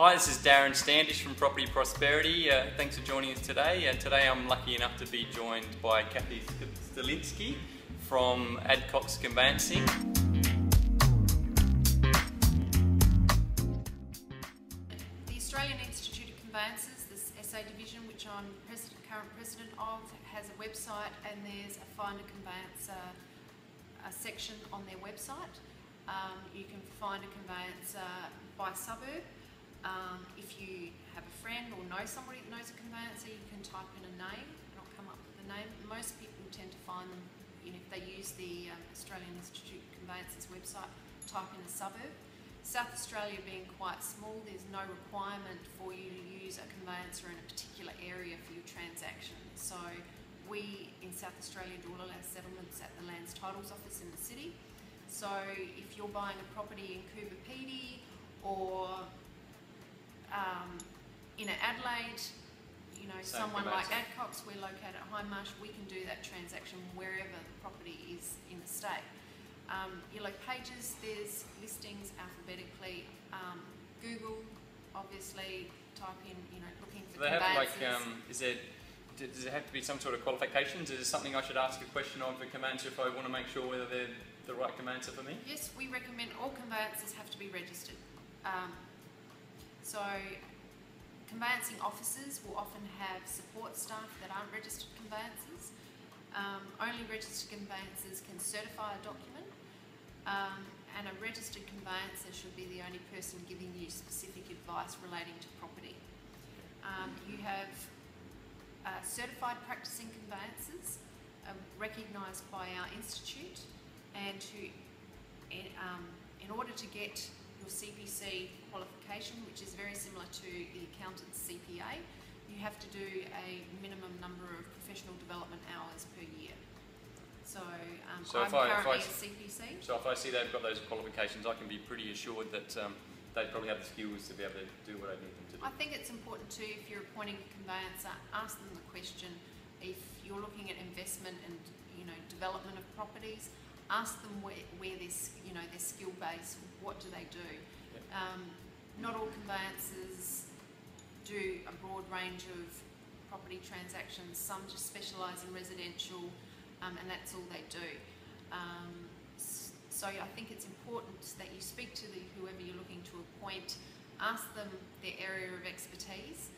Hi, this is Darren Standish from Property Prosperity. Thanks for joining us today. Today I'm lucky enough to be joined by Stolinski from Adcock's Conveyancing. The Australian Institute of Conveyancers, this SA division, which I'm current president of, has a website, and there's a Find a Conveyancer section on their website. You can find a conveyancer by suburb. If you have a friend or know somebody that knows a conveyancer, you can type in a name and it'll come up with the name. Most people tend to find them, if they use the Australian Institute of Conveyancers website, type in a suburb. South Australia being quite small, there's no requirement for you to use a conveyancer in a particular area for your transaction. So we in South Australia do all our settlements at the Lands Titles Office in the city. So if you're buying a property in Cooperative or in Adelaide, someone like Adcock's, we're located at Hindmarsh, we can do that transaction wherever the property is in the state. Yellow pages, there's listings alphabetically. Google, obviously, type in, looking for conveyancers. Does it have to be some sort of qualifications? Is there something I should ask a question of a conveyancer if I want to make sure whether they're the right conveyancer for me? Yes, we recommend all conveyancers have to be registered. So conveyancing officers will often have support staff that aren't registered conveyancers. Only registered conveyancers can certify a document, and a registered conveyancer should be the only person giving you specific advice relating to property. You have certified practicing conveyancers recognised by our institute, and in order to get your CPC qualification, which is very similar to the accountant's CPA, you have to do a minimum number of professional development hours per year. So, I'm currently a CPC. So if I see they've got those qualifications, I can be pretty assured that they probably have the skills to be able to do what I need them to do. I think it's important too, if you're appointing a conveyancer, ask them the question, if you're looking at investment and development of properties, ask them where their skill base, what do they do? Yep. Not all conveyancers do a broad range of property transactions. Some just specialise in residential, and that's all they do. So I think it's important that you speak to whoever you're looking to appoint, ask them their area of expertise,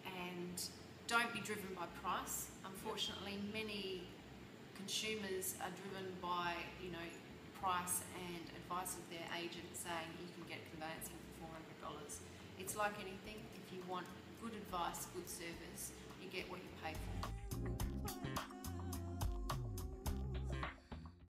and don't be driven by price. Unfortunately, many consumers are driven by price and advice of their agent saying you can get conveyancing for $400. It's like anything, if you want good advice, good service, you get what you pay for.